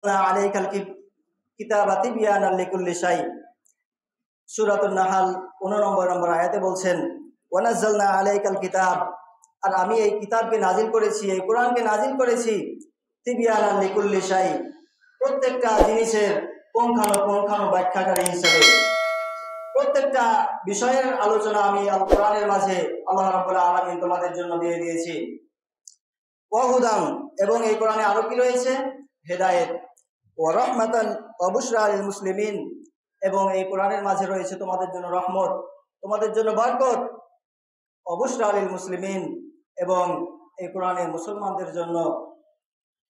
আলাইকাল কিতাবা তিবয়ানাল লিকুল্লি শাই। সূরাতুন Nahal 19 নম্বর আয়াতে বলছেন, ওয়ানাজ্জালনা আলাইকাল কিতাব, আর আমি এই কিতাবকে নাজিল করেছি, এই কোরআনকে নাজিল করেছি, তিবয়ানাল লিকুল্লি শাই, প্রত্যেকটা জিনিসের পুঙ্খানু ব্যাখ্যাকারী হিসেবে। প্রত্যেকটা বিষয়ের আলোচনা আমি আল কোরআনের মাঝে আল্লাহ রাব্বুল আলামিন তোমাদের জন্য দিয়ে দিয়েছি। ওয়া হুদান, এবং এই কোরআনে আরো কি রয়েছে? হেদায়েত। ওয়া রাহমাতান ওয়া বুশরা লিল মুসলিমিন, এবং এই কোরআনের মাঝে রয়েছে তোমাদের জন্য রহমত, তোমাদের জন্য বরকত। ওয়া বুশরা লিল মুসলিমিন, এবং এই কোরআনে মুসলমানদের জন্য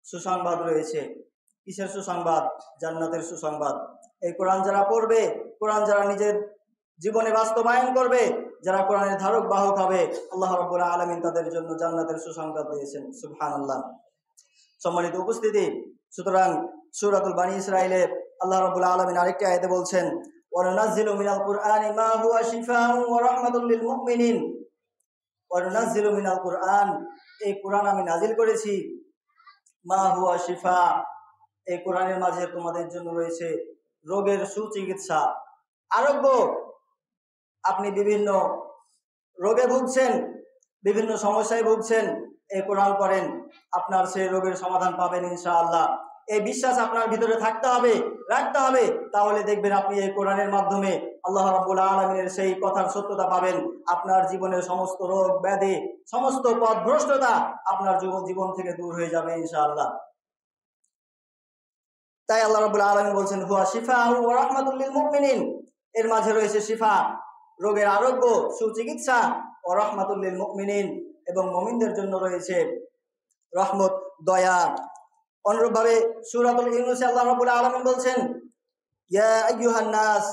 সুসংবাদ রয়েছে। কিসের সুসংবাদ? জান্নাতের সুসংবাদ। এই কোরআন যারা পড়বে, কোরআন যারা নিজের জীবনে বাস্তবায়ন করবে, যারা কোরআনের ধারক বাহক হবে, আল্লাহ রাব্বুল আলামিন তাদের জন্য জান্নাতের সুসংবাদ দিয়েছেন। সুবহানাল্লাহ। সম্মানিত উপস্থিতি, সুতরাং সূরাতুল বানী ইসরাঈলে আল্লাহ রাব্বুল আলামিন আরেকটি আয়াতে বলছেন, ওয়া নুনাজ্জিলু মিনাল কুরআনি মা হুয়া শিফাউন ওয়া রাহমাতুল লিল মুমিনিন। ওয়া নুনাজ্জিলু মিনাল কুরআন, এই কোরআন আমি নাজিল করেছি, মা হুয়া শিফা, এই কোরআনের মাঝে তোমাদের জন্য রয়েছে রোগের সুচিকিৎসা, আরোগ্য। আপনি বিভিন্ন রোগে ভুগছেন, বিভিন্ন সমস্যায় ভুগছেন, এই কোরআন পড়েন, আপনার সেই রোগের সমাধান পাবেন ইনশাআল্লাহ। এই বিশ্বাস আপনার ভিতরে থাকতে হবে, রাখতে হবে, তাহলে দেখবেন আপনি এই কোরআনের মাধ্যমে আল্লাহ রাব্বুল আলামিনের সেই কথার সত্যতা পাবেন। আপনার জীবনের সমস্ত রোগ ব্যাধি, সমস্ত পথভ্রষ্টতা আপনার জীবন থেকে দূর হয়ে যাবে ইনশাআল্লাহ। তাই আল্লাহ রাব্বুল আলামিন বলছেন, হুয়া শিফাউ ওয়া রাহমাতুল লিল মুমিনিন, এর মাঝে রয়েছে শিফা, রোগের আরোগ্য, সুচিকিৎসা, ও রাহমাতুল লিল মুমিনিন, এবং মুমিনদের জন্য রয়েছে রহমত, দয়া। অনুরূপভাবে সূরাতুল ইউনূসে আল্লাহ রাব্বুল আলামিন বলছেন, ইয়া আইয়ুহান নাস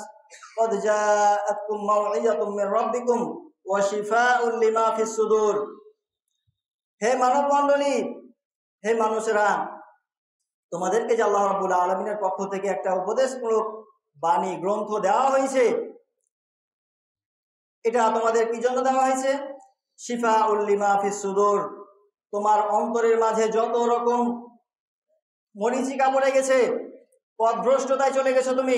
ক্বাদ জাআতকুম মাউইযাতুম মির রাব্বিকুম ওয়া শিফাউন লিমা ফিস সুদূর। হে মানব মণ্ডলী, হে মানুষেরা, তোমাদেরকে যে আল্লাহ রাব্বুল আলামিনের পক্ষ থেকে একটা উপদেশমূলক বাণী গ্রন্থ দেওয়া হয়েছে, এটা তোমাদের কি জন্য দেওয়া হয়েছে? শিফাউল লিমা ফিস সুদূর, তোমার অন্তরের মাঝে যত রকম মরিচিকা পড়ে গেছে, পথভ্রষ্টতায় চলে গেছো, তুমি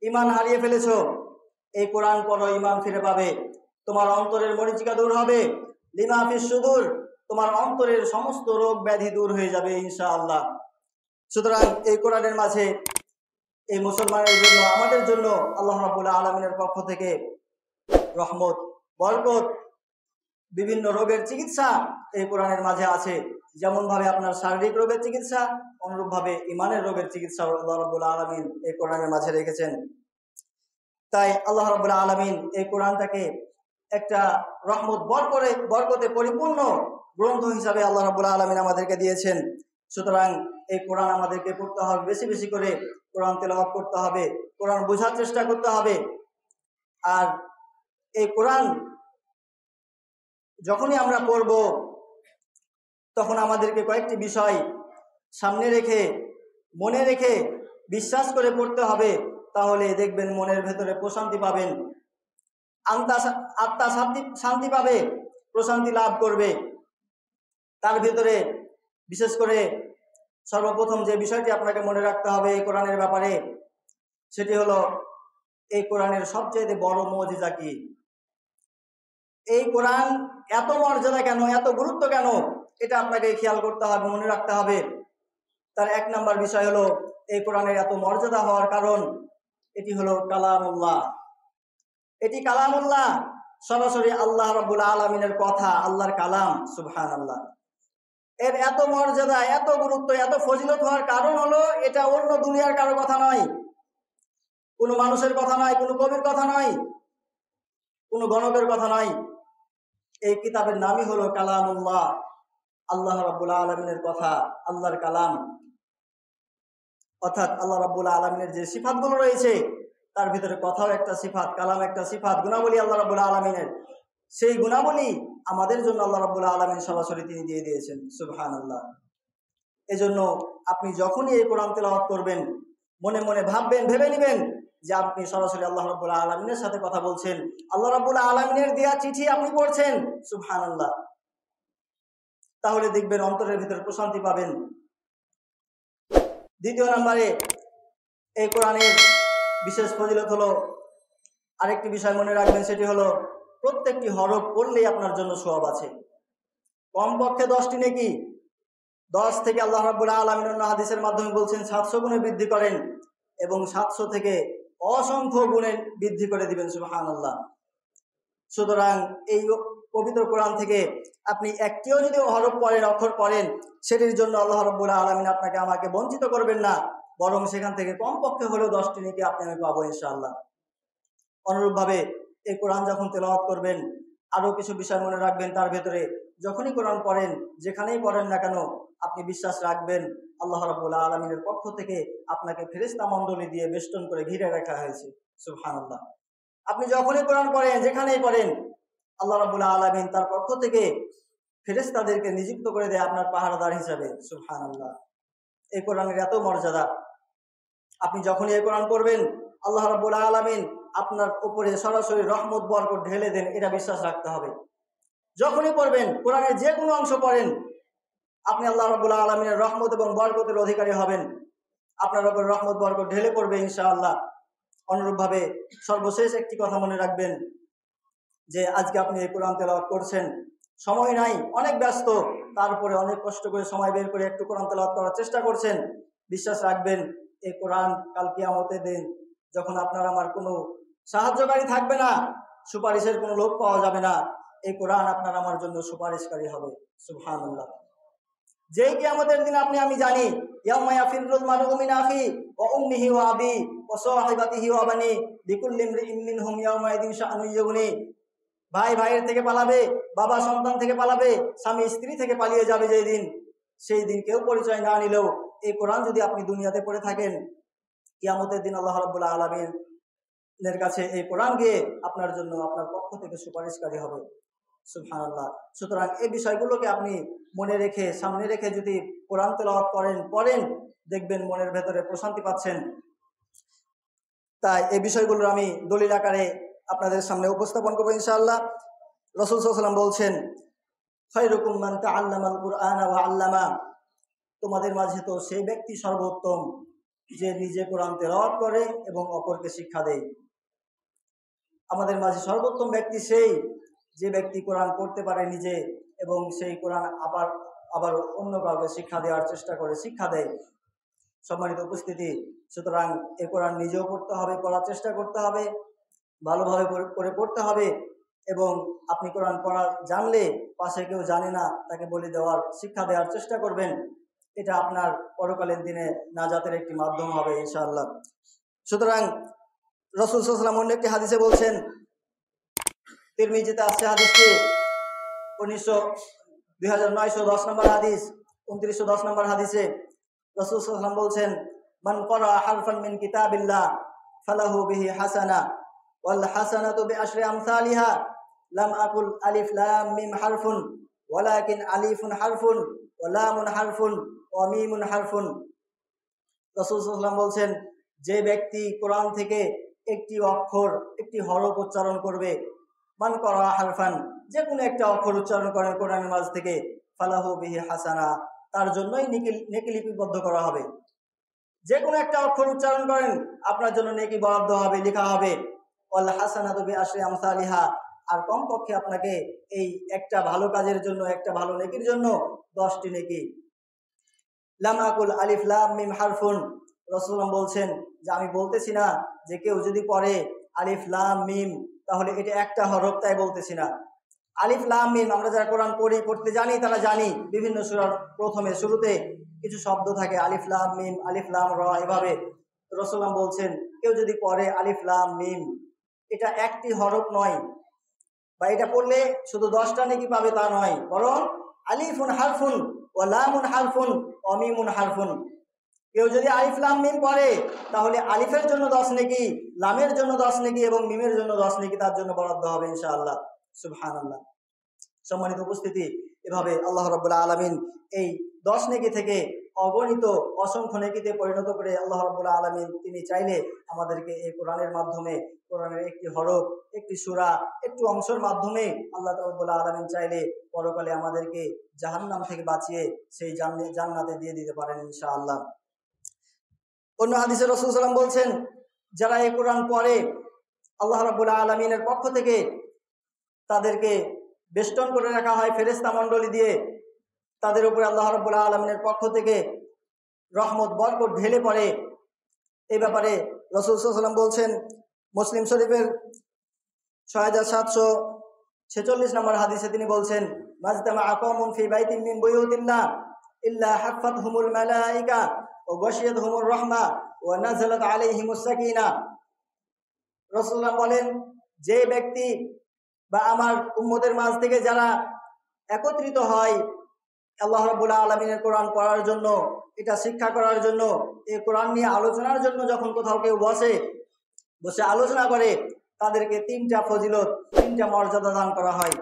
ঈমান হারিয়ে ফেলেছো, এই কোরআন পড়ো, ঈমান ফিরে পাবে, তোমার অন্তরের মরিচিকা দূর হবে। লিমা ফিস সুদূর, তোমার অন্তরের সমস্ত রোগ ব্যাধি দূর হয়ে যাবে ইনশাআল্লাহ। সুতরাং এই কোরআনের মাঝে এই মুসলমানের জন্য, আমাদের জন্য আল্লাহ রাব্বুল আলামিনের পক্ষ থেকে রহমত, বরকত, বিভিন্ন রোগের চিকিৎসা এই কোরআনের মাঝে আছে। যেমন ভাবে আপনার শারীরিক রোগের চিকিৎসা, অনুরূপ ভাবে ইমানের রোগের চিকিৎসা আল্লাহ রাব্বুল আলামিন এই কোরআনের মাঝে রেখেছেন। তাই আল্লাহ রাব্বুল আলামিন এই কোরআনটাকে একটা রহমত বরকতে পরিপূর্ণ গ্রন্থ হিসাবে আল্লাহ রাব্বুল আলামিন আমাদেরকে দিয়েছেন। সুতরাং এই কোরআন আমাদেরকে পড়তে হবে, বেশি বেশি করে কোরআন তেলাওয়াত করতে হবে, কোরআন বোঝার চেষ্টা করতে হবে। আর এই কোরআন যখনই আমরা পড়ব, তখন আমাদেরকে কয়েকটি বিষয় সামনে রেখে, মনে রেখে, বিশ্বাস করে পড়তে হবে। তাহলে দেখবেন মনের ভেতরে প্রশান্তি পাবেন, আত্মা শান্তি পাবে, প্রশান্তি লাভ করবে। তার ভিতরে বিশেষ করে সর্বপ্রথম যে বিষয়টি আপনাকে মনে রাখতে হবে এই কোরআনের ব্যাপারে, সেটি হলো এই কোরআনের সবচেয়ে বড় মুজিজা কি? এই কোরআন এত মর্যাদা কেন, এত গুরুত্ব কেন, এটা আপনাকে খেয়াল করতে হবে, মনে রাখতে হবে। তার এক নাম্বার বিষয় হলো, এই কোরআনের এত মর্যাদা হওয়ার কারণ, এটি হলো কালামুল্লাহ। এটি কালামুল্লাহ, সরাসরি আল্লাহ রাব্বুল আলামিনের কথা, আল্লাহর কালাম। সুবহানাল্লাহ। এর এত মর্যাদা, এত গুরুত্ব, এত ফজিলত হওয়ার কারণ হলো, এটা অন্য দুনিয়ার কারো কথা নয়, কোনো মানুষের কথা নয়, কোনো কবির কথা নয়, কোনো গণকের কথা নয়। এই কিতাবের নামই হলো কালামুল্লাহ, আল্লাহ রাব্বুল আলামিনের কথা, আল্লাহর কালাম। অর্থাৎ আল্লাহ রাব্বুল আলামিনের যে সিফাতগুলো রয়েছে, তার ভিতরে কথাও একটা সিফাত, কালাম একটা সিফাত, গুণাবলী আল্লাহ রাব্বুল আলামিনের। সেই গুণাবলী আমাদের জন্য আল্লাহ রাব্বুল আলামিন সরাসরি তিনি দিয়ে দিয়েছেন। সুবহানাল্লাহ। এজন্য আপনি যখনই এই কোরআন তেলাওয়াত করবেন, মনে মনে ভাববেন, ভেবে নেবেন যে আপনি সরাসরি আল্লাহ রাব্বুল আলামিনের সাথে কথা বলছেন, আল্লাহ রাব্বুল আলামিনের দেয়া চিঠি আপনি পড়ছেন। সুবহানাল্লাহ। তাহলে দেখবেন অন্তরের ভিতরে প্রশান্তি পাবেন। দ্বিতীয় নম্বরে এই কোরআনের বিশেষ ফজিলত হলো, আরেকটি বিষয় মনে রাখবেন, সেটি হলো প্রত্যেকটি হরফ পড়লেই আপনার জন্য সওয়াব আছে। কমপক্ষে 10টি নেকি, 10 থেকে আল্লাহ রাব্বুল আলামিন অন্য হাদিসের মাধ্যমে বলছেন 700 গুণে বৃদ্ধি করেন এবং 700 থেকে অসংখ্য গুণে বৃদ্ধি করে দিবেন। সুবহানাল্লাহ। সুতরাং এই পবিত্র কোরআন থেকে আপনি একটিও যদি হরফ পড়েন, অক্ষর পড়েন, সেটির জন্য আল্লাহ রাব্বুল আলামিন আপনাকে আমাকে বঞ্চিত করবেন না, বরং সেখান থেকে কমপক্ষে হলেও 10টি নেকি আপনি আমি পাবো ইনশাআল্লাহ। অনুরূপভাবে এই কোরআন যখন তেলাওয়াত করবেন, আরও কিছু বিষয় মনে রাখবেন। তার ভেতরে যখনই কোরআন পড়েন, যেখানেই পড়েন না কেন, আপনি বিশ্বাস রাখবেন আল্লাহ রাব্বুল আলামিনের পক্ষ থেকে আপনাকে ফেরেশতা মণ্ডলী দিয়ে বেষ্টন করে ঘিরে রাখা হয়েছে। সুবহানাল্লাহ। আপনি যখনই কোরআন পড়েন, যেখানেই পড়েন, আল্লাহ রাব্বুল আলামিন তার পক্ষ থেকে ফেরেশতাদেরকে নিযুক্ত করে দেয় আপনার পাহারাদার হিসাবে। সুবহানাল্লাহ। এই কোরআনের এত মর্যাদা। আপনি যখনই এই কোরআন পড়বেন, আল্লাহ রাব্বুল আলামিন আপনার উপরে সরাসরি রহমত বরকত ঢেলে দেন, এটা বিশ্বাস রাখতে হবে। যখনই পড়বেন, কোরআনের যে কোনো অংশ পড়েন, আপনি আল্লাহ রাব্বুল আলামিনের রহমত এবং বরকতের অধিকারী হবেন। আপনার উপর রহমত বরকত ঢেলে পড়বে ইনশাআল্লাহ। অনুরূপভাবে সর্বশেষ একটি কথা মনে রাখবেন, যে আজকে আপনি এই কোরআন তেলাওয়াত করছেন, সময় নাই, অনেক ব্যস্ত, তারপরে অনেক কষ্ট করে সময় বের করে একটু কোরআন তেলাওয়াত করার চেষ্টা করছেন। বিশ্বাস রাখবেন এই কোরআন কাল কিয়ামতের দিন যখন আপনার আমার কোনো সাহায্যকারী থাকবে না, সুপারিশের কোনো লোক পাওয়া যাবে না, এই কোরআন আপনার আমার জন্য সুপারিশকারী হবে। সুবহানাল্লাহ। যেই কিয়ামতের দিন আপনি আমি জানি, ইয়াউমা ইয়াফিরুল মারউ মিন আখি ওয়া উম্মিহি ওয়া আবি ওয়া সাহিবাতিহি ওয়া বানি লিকুল্লি ইমরিইন মিনহুম ইয়াউমা ইযিন শাআনুন ইউগনি। ভাই ভাইয়ের থেকে পালাবে, বাবা সন্তান থেকে পালাবে, স্বামী স্ত্রী থেকে পালিয়ে যাবে যেই দিন, সেই দিন কেউ পরিচয় না নিলেও এই কোরআন যদি আপনি দুনিয়াতে পড়ে থাকেন, কিয়ামতের দিন আল্লাহ রাব্বুল আলামিনের কাছে এই কোরআন গিয়ে আপনার জন্য আপনার পক্ষ থেকে সুপারিশকারী হবে। সুবহানাল্লাহ। সুতরাং এই বিষয়গুলোকে আপনি মনে রেখে, সামনে রেখে যদি কোরআন তেলাওয়াত পড়েন, দেখবেন মনের ভেতরে প্রশান্তি পাচ্ছেন। তাই এই বিষয়গুলো আমি দলিল আকারে আপনাদের সামনে উপস্থাপন করবো ইনশাআল্লাহ। রাসূল সাল্লাল্লাহু আলাইহি ওয়াসাল্লাম বলছেন, খায়রুকুম মান তাআল্লামাল কুরআনা ওয়া আল্লামা। তোমাদের মাঝে তো সেই ব্যক্তি সর্বোত্তম যে নিজে কোরআন তেলাওয়াত করে এবং অপরকে শিক্ষা দেয়। আমাদের মাঝে সর্বোত্তম ব্যক্তি সেই যে ব্যক্তি কোরআন পড়তে পারে নিজে এবং সেই কোরআন আবার অন্য কাউকে শিক্ষা দেওয়ার চেষ্টা করে, শিক্ষা দেয়। সম্মানিত উপস্থিতি, সুতরাং এই কোরআন নিজেও পড়তে হবে, পড়ার চেষ্টা করতে হবে, ভালোভাবে করে পড়তে হবে। এবং আপনি কোরআন পড়া জানলে পাশে কেউ জানে না, তাকে বলে দেওয়ার, শিক্ষা দেওয়ার চেষ্টা করবেন। এটা আপনার পরকালীন দিনে নাজাতের একটি মাধ্যম হবে ইনশাআল্লাহ। সুতরাং রাসূল সাল্লাল্লাহু আলাইহি ওয়াসাল্লাম অন্য একটি হাদিসে বলছেন, তিরমিজিতে আছে হাদিসটি 2910 নম্বর হাদিস, 2910 নম্বর হাদিসে রাসূল সাল্লাল্লাহু আলাইহি ওয়াসাল্লাম বলছেন, মান ক্বারা হারফান মিন কিতাবিল্লাহ ফালাহু বিহি হাসানা ওয়াল হাসানাতু বিআশরি আমসালিহা লাম আকুল আলিফ লাম মিম হারফুন ওয়ালাকিন আলিফুন হারফুন ওয়া লামুন হারফুন ওয়া মিমুন হারফুন। রাসূল সাল্লাল্লাহু আলাইহি ওয়াসাল্লাম বলছেন, যে ব্যক্তি কোরআন থেকে একটি অক্ষর, একটি হরফ উচ্চারণ করবে, মান ক্বারা হারফান, যে কোনো একটা অক্ষর উচ্চারণ করেন কোরআনের মাঝ থেকে, ফালাহু বিহি হাসানা, তার জন্যই নেকি লিপিবদ্ধ করা হবে। যে কোনো একটা অক্ষর উচ্চারণ করেন, আপনার জন্য নেকি বরাদ্দ হবে, লেখা হবে। ওয়াল হাসানাতু বিআশরি আমসালিহা, আর কমপক্ষে আপনাকে এই একটা ভালো কাজের জন্য, একটা ভালো নেকির জন্য 10টি নেকি। লাম আকুল আলিফ লাম মিম হারফুন, রাসূলুল্লাহ বলছেন যে আমি বলতেছি না যে কেউ যদি পড়ে আলিফ লাম মিম তাহলে এটা একটা হরফ, তাই বলতেছি না। আলিফ লাম মিম আমরা যারা কোরআন পড়তে জানি তারা জানি, বিভিন্ন সূরার প্রথমে শুরুতে কিছু শব্দ থাকে, আলিফ লাম মিম, আলিফ লাম র, এভাবে। রাসূলুল্লাহ বলছেন কেউ যদি পড়ে আলিফ লাম মিম, এটা একটি হরফ নয়, বা এটা পড়লে শুধু 10টা নেকি পাবে তা নয়, বরং আলিফুন হারফুন ওয়া লামুন হারফুন ওয়া মিমুন হারফুন। কেউ যদি আলিফ লাম মিম পড়ে তাহলে আলিফের জন্য 10 নেকি, লামের জন্য 10 নেকি এবং মিমের জন্য 10 নেকি তার জন্য বরাদ্দ হবে ইনশাআল্লাহ। সুবহানাল্লাহ। সম্মানিত উপস্থিতি, এভাবে আল্লাহ রাব্বুল আলামিন এই 10 নেকি থেকে অগণিত অসংখ্য নেকিতে পরিণত করে আল্লাহ রাব্বুল আলামিন তিনি চাইলে আমাদেরকে এই কোরআনের মাধ্যমে, কোরআনের একটি হরফ, একটি সূরা, একটু অংশের মাধ্যমে আল্লাহ রাব্বুল আলামিন চাইলে পরকালে আমাদেরকে জাহান্নাম থেকে বাঁচিয়ে সেই জান্নাতে দিয়ে দিতে পারেন ইনশাআল্লাহ। অন্য হাদিসে রাসূল সাল্লাল্লাহু আলাইহি ওয়াসাল্লাম বলছেন, যারা এই কোরআন পড়ে আল্লাহ রাব্বুল আলামিনের পক্ষ থেকে তাদেরকে বেষ্টন করে রাখা হয় ফেরেশতা মণ্ডলী দিয়ে। তাদের উপরে আল্লাহ রাব্বুল আলামিনের পক্ষ থেকে রহমত বরকত ঢেলে পড়ে। এই ব্যাপারে রাসূল সাল্লাল্লাহু আলাইহি ওয়াসাল্লাম বলছেন, মুসলিম শরীফের 6746 নম্বর হাদিসে তিনি বলছেন, মাজতামা আকওমুন ফি বাইতিন মিন বুয়ুতিল্লাহ ইল্লা হাফাতহুমুল মালাইকা ওয়া গাশিয়াতহুমুর রাহমা ওয়া নাযালাত আলাইহিমুস সাকিনা। রাসূলুল্লাহ বলেন, যে ব্যক্তি বা আমার উম্মতের মাঝ থেকে যারা একত্রিত হয় আল্লাহ রাব্বুল আলামিনের কোরআন পড়ার জন্য, এটা শিক্ষা করার জন্য, এই কোরআন নিয়ে আলোচনার জন্য যখন কোথাও কেউ বসে আলোচনা করে, তাদেরকে 3টা ফজিলত, 3টা মর্যাদা দান করা হয়।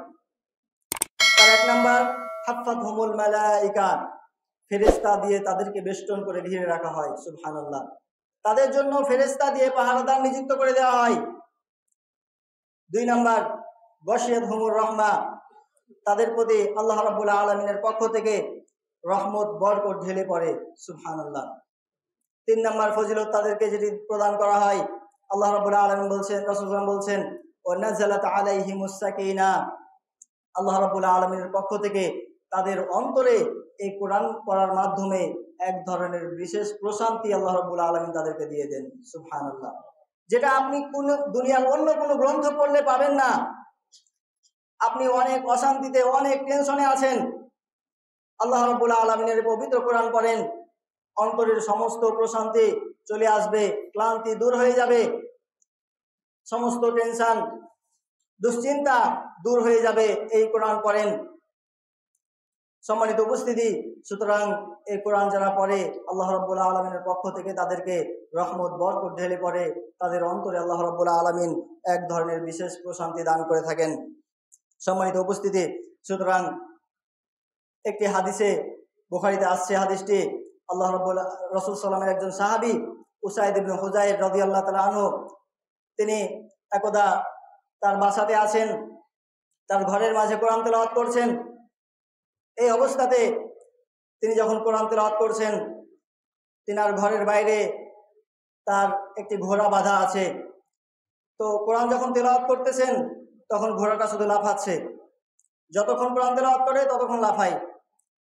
তার 1 নাম্বার, হাফাতহুমুল মালাইকা, ফেরেশতা দিয়ে তাদেরকে বেষ্টন করে ঘিরে রাখা হয়। সুবহানাল্লাহ। তাদের জন্য ফেরেশতা দিয়ে পাহারাদার নিযুক্ত করে দেওয়া হয়। 2 নাম্বার, গাশিয়াতহুমুর রাহমা, তাদের প্রতি আল্লাহ রাব্বুল আলামিনের পক্ষ থেকে রহমত বরকত ঢেলে পড়ে। সুবহানাল্লাহ। 3 নাম্বার ফজিলত তাদেরকে যেটি প্রদান করা হয়, আল্লাহ রাব্বুল আলামিন বলছেন, রাসূল সাল্লাল্লাহু আলাইহি ওয়াসাল্লাম বলছেন, ওয়া নাযালাত আলাইহিমুস সাকিনা, আল্লাহ রাব্বুল আলামিনের পক্ষ থেকে তাদের অন্তরে এই কোরআন পড়ার মাধ্যমে এক ধরনের বিশেষ প্রশান্তি আল্লাহ রাব্বুল আলামিন তাদেরকে দিয়ে দেন। সুবহানাল্লাহ। যেটা আপনি কোন দুনিয়ার অন্য কোনো গ্রন্থ পড়লে পাবেন না। আপনি অনেক অশান্তিতে, অনেক টেনশনে আছেন, আল্লাহ রাব্বুল আলামিনের পবিত্র কোরআন পড়েন, অন্তরের সমস্ত প্রশান্তি চলে আসবে, ক্লান্তি দূর হয়ে যাবে, সমস্ত টেনশন দুশ্চিন্তা দূর হয়ে যাবে এই কোরআন পড়েন। সম্মানিত উপস্থিতি, সুতরাং এই কোরআন যারা পড়ে আল্লাহ রাব্বুল আলামিনের পক্ষ থেকে তাদেরকে রহমত বরকত ঢেলে পড়ে, তাদের অন্তরে আল্লাহ রাব্বুল আলামিন এক ধরনের বিশেষ প্রশান্তি দান করে থাকেন। সম্মানিত উপস্থিতি, সুতরাং একটি হাদিসে বুখারীতে আসছে, হাদিসটি আল্লাহ রাব্বুল রাসূল সাল্লাল্লাহু আলাইহি একজন সাহাবী উসাইদ ইবনে হুযাইর রাদিয়াল্লাহু তাআলা আনহু, তিনি একদা তার বাসাতে আছেন, তার ঘরের মাঝে কোরআন তেলাওয়াত করছেন। এই অবস্থাতে তিনি যখন কোরআন তেলাওয়াত করছেন, তিনার ঘরের বাইরে তার একটি ঘোড়া বাঁধা আছে। তো কোরআন যখন তেলাওয়াত করতেছেন তখন ঘোড়াটা শুধু লাফাচ্ছে, যতক্ষণ কোরআন তেলাওয়াত করে ততক্ষণ লাফায়,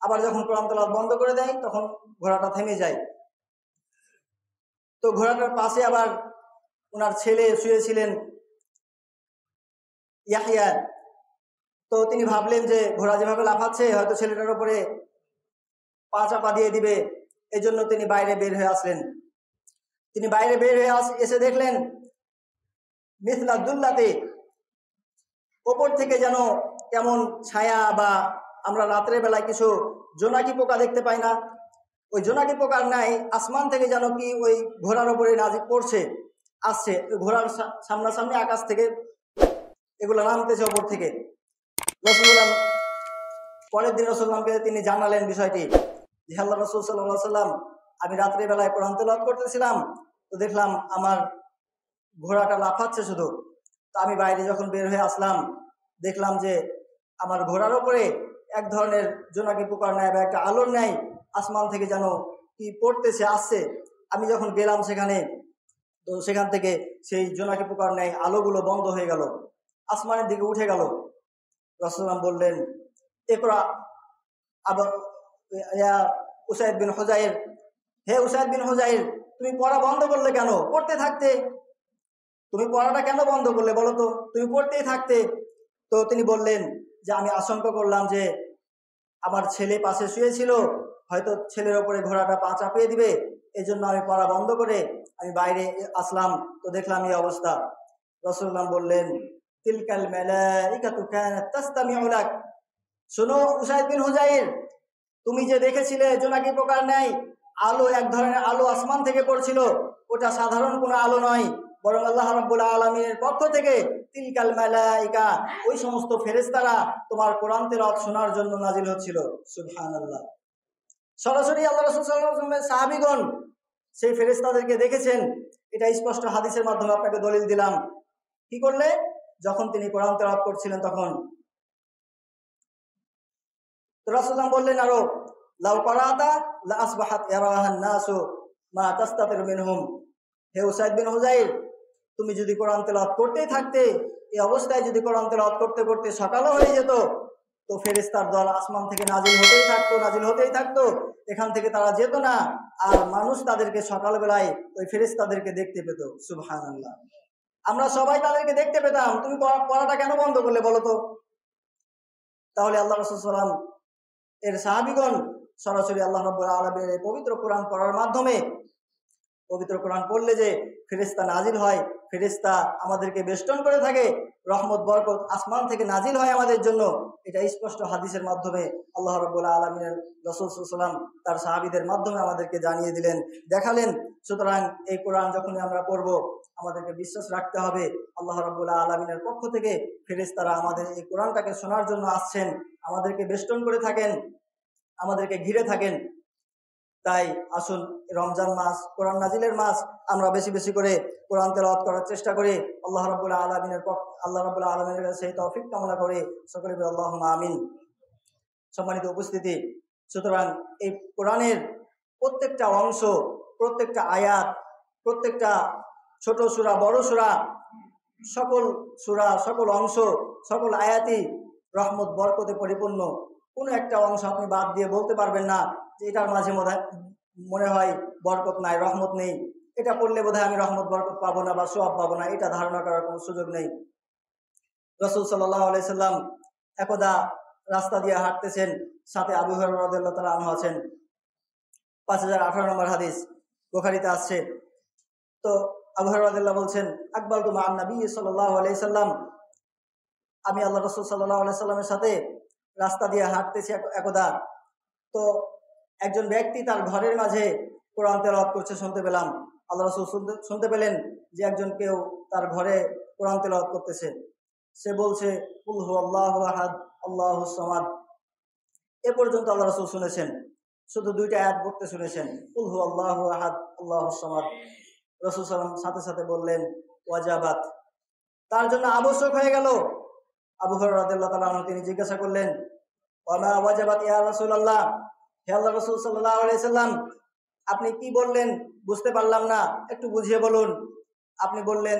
আবার যখন কোরআন তেলাওয়াত বন্ধ করে দেয় তখন ঘোড়াটা থেমে যায়। তো ঘোড়াটার পাশে আবার ওনার ছেলে শুয়েছিলেন, ইয়াহইয়া। তো তিনি ভাবলেন যে ঘোড়া যেভাবে লাফাচ্ছে হয়তো ছেলেটার উপরে পা চাপা দিয়ে দিবে, এই জন্য তিনি বাইরে বের হয়ে আসলেন। তিনি বাইরে বের হয়ে এসে দেখলেন মিথলা দুল্লাতে, ওপর থেকে যেন কেমন ছায়া, বা আমরা রাত্রের বেলায় কিছু জোনাকি পোকা দেখতে পাই না, ওই জোনাকি পোকার নাই আসমান থেকে যেন কি ওই ঘোড়ার উপরে নাজিল পড়ছে, আসছে ঘোড়ার সামনাসামনি আকাশ থেকে এগুলো নামতেছে ওপর থেকে। রাসূলুল্লাহ পরের দিন রাসূলুল্লাহকে তিনি জানালেন বিষয়টি, যে আল্লাহ রাসূল সাল্লাল্লাহু আলাইহি ওয়াসাল্লাম, আমি রাত্রে বেলায় কোরআন তেলাওয়াত করতেছিলাম, তো দেখলাম আমার ঘোড়াটা লাফাচ্ছে শুধু। তো আমি বাইরে যখন বের হয়ে আসলাম দেখলাম যে আমার ঘোড়ার উপরে এক ধরনের জোনাকি পোকার ন্যায় বা একটা আলোর ন্যায় আসমান থেকে যেন কি পড়তেছে, আসছে। আমি যখন গেলাম সেখানে, তো সেখান থেকে সেই জোনাকি পোকার ন্যায় আলোগুলো বন্ধ হয়ে গেল, আসমানের দিকে উঠে গেল। রাসূলুল্লাহ বললেন, ইকরা আবা ইয়া উসাইদ বিন হুযাইর, হে উসাইদ বিন হুযাইর, তুমি পড়া বন্ধ করলে কেন? পড়তে থাকতে। তুমি পড়াটা কেন বন্ধ করলে বলো তো? তুমি পড়তেই থাকতে। তো তিনি বললেন যে আমি আশঙ্কা করলাম যে আমার ছেলে পাশে শুয়েছিল, হয়তো ছেলের ওপরে ঘোড়াটা পা চাপিয়ে দিবে, এই জন্য আমি পড়া বন্ধ করে আমি বাইরে আসলাম, তো দেখলাম এই অবস্থা। রাসূলুল্লাহ বললেন, তিলকাল মালাইকাতু কানাত তাসতামিউ লাক, শোনো উসাইদ বিন হুযাইর, তুমি যে দেখেছিলে জোনাকি পোকার ন্যায় আলো, এক ধরনের আলো আসমান থেকে পড়ছিল, ওটা সাধারণ কোনো আলো নয়, বরং আল্লাহ রাব্বুল আলামিনের পক্ষ থেকে তিলকাল মালাইকা, ওই সমস্ত ফেরেশতারা তোমার কোরআন তেলাওয়াত শোনার জন্য নাজিল হচ্ছিল। সুবহানাল্লাহ। সরাসরি আল্লাহ রাসূল সাল্লাল্লাহু আলাইহি ওয়াসাল্লামের সাহাবীগণ সেই ফেরেশতাদেরকে দেখেছেন। এটা স্পষ্ট হাদিসের মাধ্যমে আপনাকে দলিল দিলাম। কি করলে? যখন তিনি কোরআন তেলাওয়াত করছিলেন তখন। তো রাসূলুল্লাহ বললেন আরো, লাউ করাতা লা আসবাহাত ইয়ারাহান নাসু মা তাস্তাতির মিনহুম, হে উসাইদ বিন হুযাইর, তুমি যদি কোরআন তেলাওয়াত করতেই থাকতে, এই অবস্থায় যদি কোরআন তেলাওয়াত করতে করতে সকালও হয়ে যেত, তো ফেরেশতার দল আসমান থেকে নাজিল হতেই থাকতো, এখান থেকে তারা যেত না, আর মানুষ তাদেরকে সকালবেলায় ওই ফেরেশতাদেরকে দেখতে পেত। সুবহানাল্লাহ, আমরা সবাই তাদেরকে দেখতে পেতাম। তুমি পড়াটা কেন বন্ধ করলে বলো তো? তাহলে আল্লাহ রাসূল সাল্লাল্লাহু আলাইহি ওয়াসাল্লাম এর সাহাবীগণ সরাসরি আল্লাহ রাব্বুল আলামিনের পবিত্র কোরআন পড়ার মাধ্যমে, পবিত্র কোরআন পড়লে যে ফেরেশতা নাজিল হয়, ফেরেশতা আমাদেরকে বেষ্টন করে থাকে, রহমত বরকত আসমান থেকে নাজিল হয় আমাদের জন্য, এটা স্পষ্ট হাদিসের মাধ্যমে আল্লাহ রাব্বুল আলামিনের রাসূল সাল্লাল্লাহু আলাইহি ওয়াসাল্লাম তার সাহাবীদের মাধ্যমে আমাদেরকে জানিয়ে দিলেন, দেখালেন। সুতরাং এই কোরআন যখনই আমরা পড়ব, আমাদেরকে বিশ্বাস রাখতে হবে আল্লাহ রাব্বুল আলামিনের পক্ষ থেকে ফেরেশতারা আমাদের এই কোরআনটাকে শোনার জন্য আসছেন, আমাদেরকে বেষ্টন করে থাকেন, আমাদেরকে ঘিরে থাকেন। তাই আসুন, রমজান মাস, কোরআন নাজিলের মাস, আমরা বেশি বেশি করে কোরআন তেলাওয়াত করার চেষ্টা করি। আল্লাহ রাব্বুল আলামিনের কাছে সেই তৌফিক কামনা করে সকলে বলি আল্লাহুম্মা আমিন। সম্মানিত উপস্থিতি, সুতরাং এই কোরআনের প্রত্যেকটা অংশ, প্রত্যেকটা আয়াত, প্রত্যেকটা ছোট সূরা, বড় সূরা, সকল সূরা, সকল অংশ, সকল আয়াতই রহমত বরকতে পরিপূর্ণ। কোনো একটা অংশ আপনি বাদ দিয়ে বলতে পারবেন না যে এটার মাঝে মনে হয় বরকত নাই, রহমত নেই, এটা পড়লে বোধহয় আমি রহমত বরকত পাবো না বা সওয়াব পাবো না, এটা ধারণা করার কোনো সুযোগ নেই। রাসূল সাল্লাল্লাহু আলাইহি সাল্লাম একদা রাস্তা দিয়ে হাঁটতেছেন, সাথে আবু হুরায়রা রাদিয়াল্লাহু তাআলা আনহু আছেন। 5018 নম্বর হাদিস, বুখারীতে আসছে। তো আবু হুরায়রা রাদিয়াল্লাহু বলছেন, আকবালতু মা'আন নবী সাল্লাল্লাহু আলাইহি সাল্লাম, আমি আল্লাহ রাসূল সাল্লাল্লাহু আলাইহি সাল্লামের সাথে রাস্তা দিয়ে হাঁটতেছি একদা। তো একজন ব্যক্তি তার ঘরের মাঝে কোরআন তেলাওয়াত করছে শুনতে পেলাম। আল্লাহ রাসূল শুনতে পেলেন যে একজন কেউ তার ঘরে কোরআন তেলাওয়াত করতেছে। সে বলছে, কুল হুয়াল্লাহু আহাদ আল্লাহুস সামাদ। এ পর্যন্ত আল্লাহ রাসূল শুনেছেন, শুধু দুইটা আয়াত পড়তে শুনেছেন, কুল হুয়াল্লাহু আহাদ আল্লাহুস সামাদ। রাসূল সাল্লাল্লাহু আলাইহি ওয়াসাল্লাম সাথে সাথে বললেন, ওয়াজাবাত, তার জন্য আবশ্যক হয়ে গেল। আবু হুরায়রা রাদিয়াল্লাহু তাআলা আনহু তিনি জিজ্ঞাসা করলেন, ওয়ামা ওয়াজাবাত ইয়া রাসূলুল্লাহ, হে আল্লাহর রাসূল সাল্লাল্লাহু আলাইহি সাল্লাম, আপনি কি বললেন বুঝতে পারলাম না, একটু বুঝিয়ে বলুন। আপনি বললেন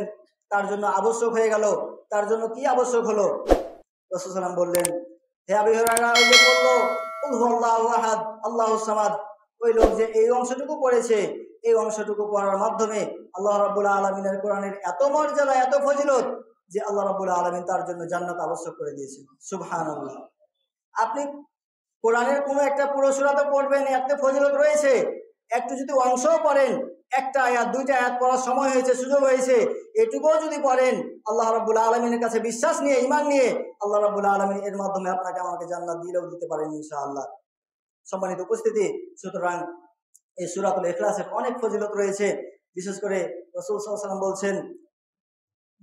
তার জন্য আবশ্যক হয়ে গেল, তার জন্য কি আবশ্যক হলো? রাসূল সাল্লাল্লাহু আলাইহি ওয়াসাল্লাম বললেন, হে আবু হুরায়রা, ওই যে বললো কুল হুয়াল্লাহু আহাদ আল্লাহুস সামাদ, ওই লোক যে এই অংশটুকু পড়েছে, এই অংশটুকু পড়ার মাধ্যমে আল্লাহ রাব্বুল আলামিনের কোরআনের এত মর্যাদা, এত ফজিলত যে আল্লাহ রাব্বুল আলামিন তার জন্য জান্নাত আবশ্যক করে দিয়েছেন। সুবহানাল্লাহ। আপনি কোরআনের কোনো একটা পুরো সূরা তো পড়বেন, এত ফজিলত রয়েছে, একটু যদি অংশও পড়েন, একটা আয়াত, দুইটা আয়াত পড়ার সময় হয়েছে, সুযোগ হয়েছে, এটুকুও যদি পড়েন, আল্লাহ রাব্বুল আলামিনের কাছে বিশ্বাস নিয়ে, ঈমান নিয়ে, আল্লাহ রাব্বুল আলামিন এর মাধ্যমে আপনাকে আমাকে জান্নাত দিলেও দিতে পারেন ইনশাআল্লাহ। সম্মানিত উপস্থিতি, সুতরাং এই সূরাতুল ইখলাসের অনেক ফজিলত রয়েছে। বিশেষ করে রাসূল সাল্লাল্লাহু আলাইহি ওয়াসাল্লাম বলছেন,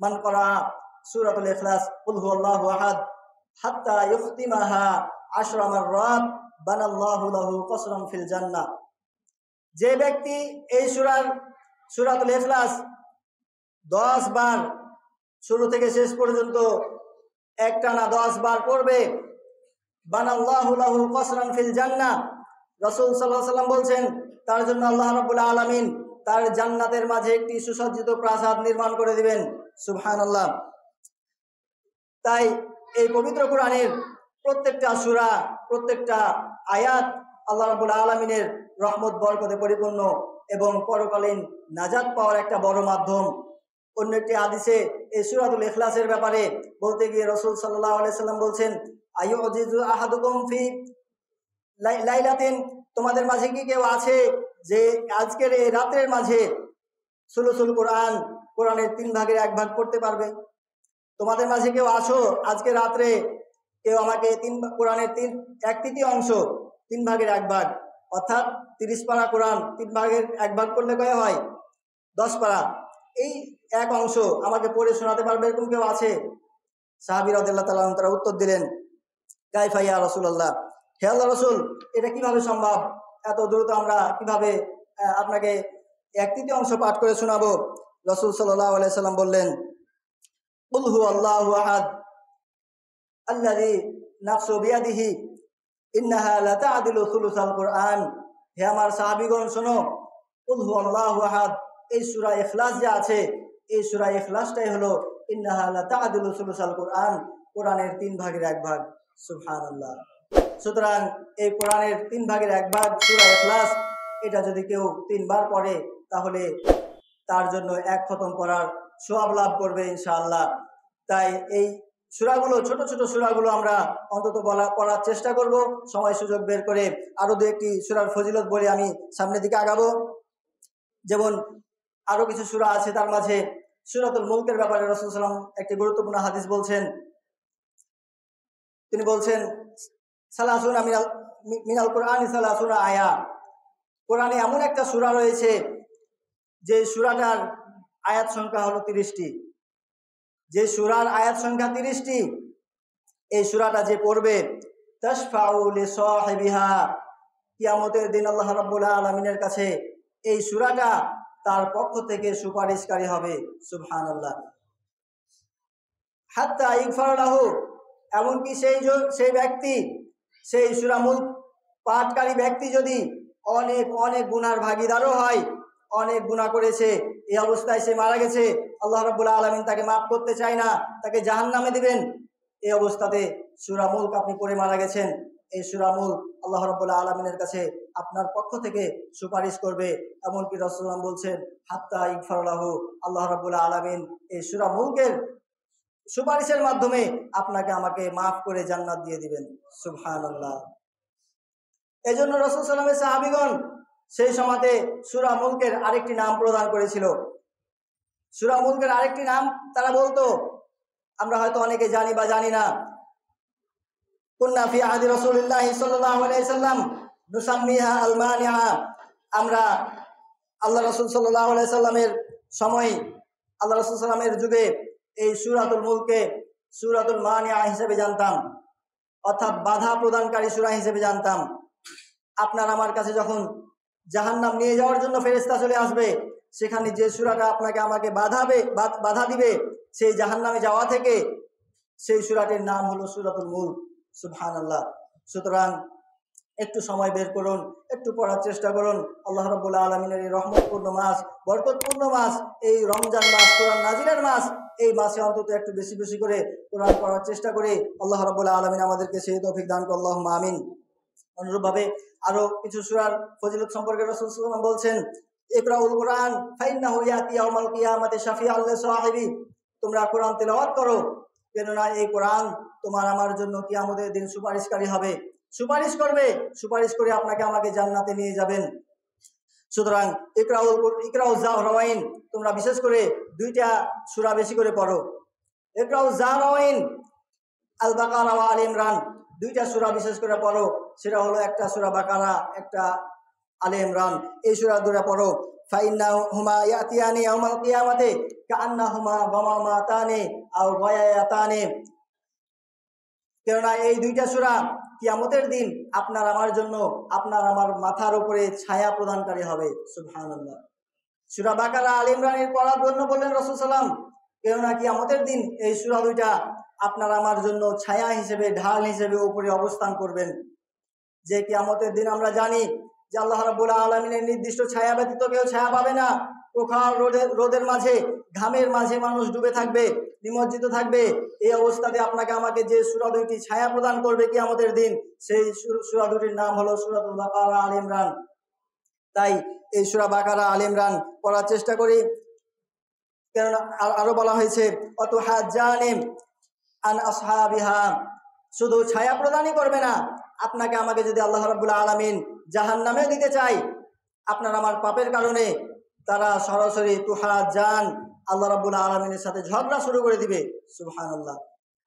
মান করা সূরাতুল ইখলাস কুল হুয়াল্লাহু আহাদ হাত্তা ইখতিমাহা 10 মাররাত বানাল্লাহু লাহু কসরান ফিল জান্নাহ। যে ব্যক্তি এই সূরাতুল ইখলাস 10 বার শুরু থেকে শেষ পর্যন্ত একটানা 10 বার পড়বে, বানাল্লাহু লাহু কসরান ফিল জান্নাহ, রাসূল সাল্লাল্লাহু আলাইহি ওয়াসাল্লাম বলছেন তার জন্য আল্লাহ রাব্বুল আলামিন তার জান্নাতের মাঝে একটি সুসজ্জিত প্রাসাদ নির্মাণ করে দিবেন। সুবহানাল্লাহ। তাই এই পবিত্র কোরআনের প্রত্যেকটা সূরা, প্রত্যেকটা আয়াত আল্লাহ রাব্বুল আলামিনের রহমত বরকতে পরিপূর্ণ এবং পরকালীন নাজাত পাওয়ার একটা বড় মাধ্যম। অন্য একটি হাদিসে এই সূরাতুল ইখলাসের ব্যাপারে বলতে গিয়ে রাসূল সাল্লাল্লাহু আলাইহি সাল্লাম বলছেন, আইয়ুজিজু আহাদুকুম ফি লাইলাতিন, তোমাদের মাঝে কি কেউ আছে যে আজকের এই রাতের মাঝে সুলুসুল কোরআন, কোরআনের 3 ভাগের 1 ভাগ পড়তে পারবে? তোমাদের মাঝে কেউ আসো আজকে রাত্রে, কেউ আমাকে কোরআনের 1/3 অংশ, 3 ভাগের 1 ভাগ, অর্থাৎ 30 পারা কোরআন 3 ভাগের 1 ভাগ করলে কয় হয়? 10 পারা। এই এক অংশ আমাকে পড়ে শোনাতে পারবে, এরকম কেউ আছে? সাহাবী রাদিয়াল্লাহু তাআলা তারা উত্তর দিলেন, কাইফা ইয়া রাসূলুল্লাহ, হে আল্লাহর রাসূল, এটা কিভাবে সম্ভব? এত দ্রুত আমরা কিভাবে আপনাকে 1/3 অংশ পাঠ করে শোনাবো? রাসূল সাল্লাল্লাহু আলাইহি সাল্লাম বললেন, কুল হুয়াল্লাহু আহাদ আল্লাযী নাফসু বিয়াদিহি ইন্নাহা লাতা'দিলু সুলুসাল কুরআন। হে আমার সাহাবীগণ শোনো, কুল হুয়াল্লাহু আহাদ, এই সূরা ইখলাস যে আছে, এই সূরা ইখলাসটাই হলো ইন্নাহা লা তা'দিলু সুলুসাল কোরআন, কোরআনের 3/1 সুবহানাল্লাহ। সুতরাং এই কোরআনের 3/1 সূরা ইখলাস, এটা যদি কেউ 3 বার পড়ে তাহলে তার জন্য 1 খতম করার সওয়াব লাভ করবে ইনশাআল্লাহ। তাই এই সূরাগুলো, ছোট ছোট সূরাগুলো আমরা অন্তত পড়ার চেষ্টা করব সময় সুযোগ বের করে। আরো দু একটি সূরার ফজিলত বলে আমি সামনের দিকে আগাবো। যেমন আরো কিছু সূরা আছে, তার মাঝে সূরাতুল মুলকের ব্যাপারে রাসূল সাল্লাল্লাহু আলাইহি ওয়াসাল্লাম একটি গুরুত্বপূর্ণ হাদিস বলছেন। তিনি বলছেন, সালাসুনা মিনাল কোরআনি সালাসুনা আয়া, কোরআনে এমন একটা সূরা রয়েছে যে সূরাটার আয়াত সংখ্যা হলো 30টি। যে সূরার আয়াত সংখ্যা 30টি, এই সূরাটা যে পড়বে তাশফাউ লিসাহিবিহা, কিয়ামতের দিন আল্লাহ রাব্বুল আলামিনের কাছে এই সূরাটা তার পক্ষ থেকে সুপারিশকারী হবে। সুবহানাল্লাহ। হাত্তা ইগফার লাহু, এমনকি সেই ব্যক্তি, সেই সূরা মুলক পাঠকারী ব্যক্তি যদি অনেক অনেক গুনার ভাগীদারও হয়, অনেক গুনাহ করেছে, এই অবস্থায় সে মারা গেছে, আল্লাহ রাব্বুল আলামিন তাকে মাফ করতে চায় না, তাকে জাহান্নামে দিবেন। এই অবস্থাতে সূরা মুলক আপনি পড়ে মারা গেছেন, এই সূরা মুলক আল্লাহ রাব্বুল আলামিনের কাছে আপনার পক্ষ থেকে সুপারিশ করবে। এমনকি রাসূলুল্লাহ বলছেন হাত্তা ইগফার লাহু, আল্লাহ রাব্বুল আলামিন এই সূরা মুলকের সুপারিশের মাধ্যমে আপনাকে আমাকে মাফ করে জান্নাত দিয়ে দিবেন। সুবহানাল্লাহ। এজন্য রাসূল সাল্লাল্লাহু আলাইহি ওয়াসাল্লামের সাহাবীগণ সেই সময়তে সূরা মুলকের আরেকটি নাম প্রদান করেছিল। সূরা মুলকের আরেকটি নাম তারা বলতো, আমরা হয়তো অনেকে জানি বা জানি না। কুন্না ফি আহদি রাসূলিল্লাহ সাল্লাল্লাহু আলাইহি ওয়াসাল্লাম নুসাম্মিহা আল মানিআ, আমরা আল্লাহ রাসূল সাল্লাল্লাহু আলাইহি ওয়াসাল্লামের সময়, আল্লাহ রাসূল সাল্লামের যুগে এই সূরাতুল মুলকে সূরাতুল মানিআ হিসেবে জানতাম, অর্থাৎ বাধা প্রদানকারী সূরা হিসেবে জানতাম। আপনার আমার কাছে যখন জাহান্নাম নিয়ে যাওয়ার জন্য ফেরেশতা চলে আসবে, সেখানে যে সূরাটা আপনাকে আমাকে বাধা দিবে সেই জাহান্নামে যাওয়া থেকে, সেই সূরাটির নাম হলো সূরাতুল মুলক। সুবহানাল্লাহ। সুতরাং একটু সময় বের করুন, একটু পড়ার চেষ্টা করুন। আল্লাহ রাব্বুল আলামিনের এই রহমতপূর্ণ মাস, বরকতপূর্ণ মাস, এই রমজান মাস, কোরআন নাজিলের মাস, এই মাসে অন্তত একটু বেশি বেশি করে কোরআন পড়ার চেষ্টা করি। আল্লাহ রাব্বুল আলামিন আমাদেরকে সেই তৌফিক দান করুন, আল্লাহুম্মা আমিন। অনুরূপভাবে আরো কিছু সূরার ফজিলত সম্পর্কে রাসূল সাল্লাল্লাহু আলাইহি ওয়াসাল্লাম বলছেন, ইকরাউল কোরআন ফাইন্নাহু ইয়াতি ইয়াউমাল কিয়ামাতি শাফিআল লিসাহিবি, তোমরা কোরআন তেলাওয়াত করো, কেননা এই কোরআন তোমার আমার জন্য কিয়ামতের দিন সুপারিশকারী হবে, সুপারিশ করবে, সুপারিশ করে আপনাকে আমাকে জান্নাতে নিয়ে যাবেন। সুতরাং ইকরাউ জাহরাইন, তোমরা বিশেষ করে 2টা সূরা বেশি করে পড়ো। ইকরাউ জাহরাইন আল বাকারা ওয়া আল ইমরান, 2টা সূরা বিশেষ করে পড়ো। সেটা হলো একটা সূরা বাকারা, একটা আলে ইমরান। এই সূরা দুটো পড়ো। ফাইন্নাহুমা ইয়াতিয়ানি ইয়াউমাল কিয়ামাতি কাআন্নাহুমা গামামাতানি আও গায়ায়াতানি, কেননা এই 2টা সূরা কিয়ামতের দিন আপনার আমার জন্য, আপনার আমার মাথার উপরে ছায়া প্রদানকারী হবে। সুবহানাল্লাহ। সূরা বাকারা আল ইমরানের পড়ার জন্য বললেন রাসূল সাল্লাল্লাহু আলাইহি ওয়াসাল্লাম, কেননা কিয়ামতের দিন এই সূরা 2টা আপনার আমার জন্য ছায়া হিসেবে, ঢাল হিসেবে উপরে অবস্থান করবেন। যে কিয়ামতের দিন আমরা জানি যে আল্লাহ রাব্বুল আলামিনের নির্দিষ্ট ছায়া ব্যতীত কেউ ছায়া পাবে না। প্রখর রোদের মাঝে, ঘামের মাঝে মানুষ ডুবে থাকবে, নিমজ্জিত থাকবে। এই অবস্থাতে আপনাকে আমাকে যে সূরা 2টি ছায়া প্রদান করবে কিয়ামতের দিন, সেই সূরা 2টির নাম হলো সূরাতুল বাকারা আল ইমরান। তাই এই সূরা বাকারা আল ইমরান পড়ার চেষ্টা করি। কেননা আরো বলা হয়েছে অতুহাজ্জানি আন আসহাবিহা, শুধু ছায়া প্রদানই করবে না, আপনাকে আমাকে যদি আল্লাহ রাব্বুল আলামিন জাহান্নামে দিতে চাই, আপনার আমার পাপের কারণে তারা সরাসরি তুহাজ্জান, আল্লাহ রাব্বুল আলামিনের সাথে ঝগড়া শুরু করে দিবে। সুবহানাল্লাহ।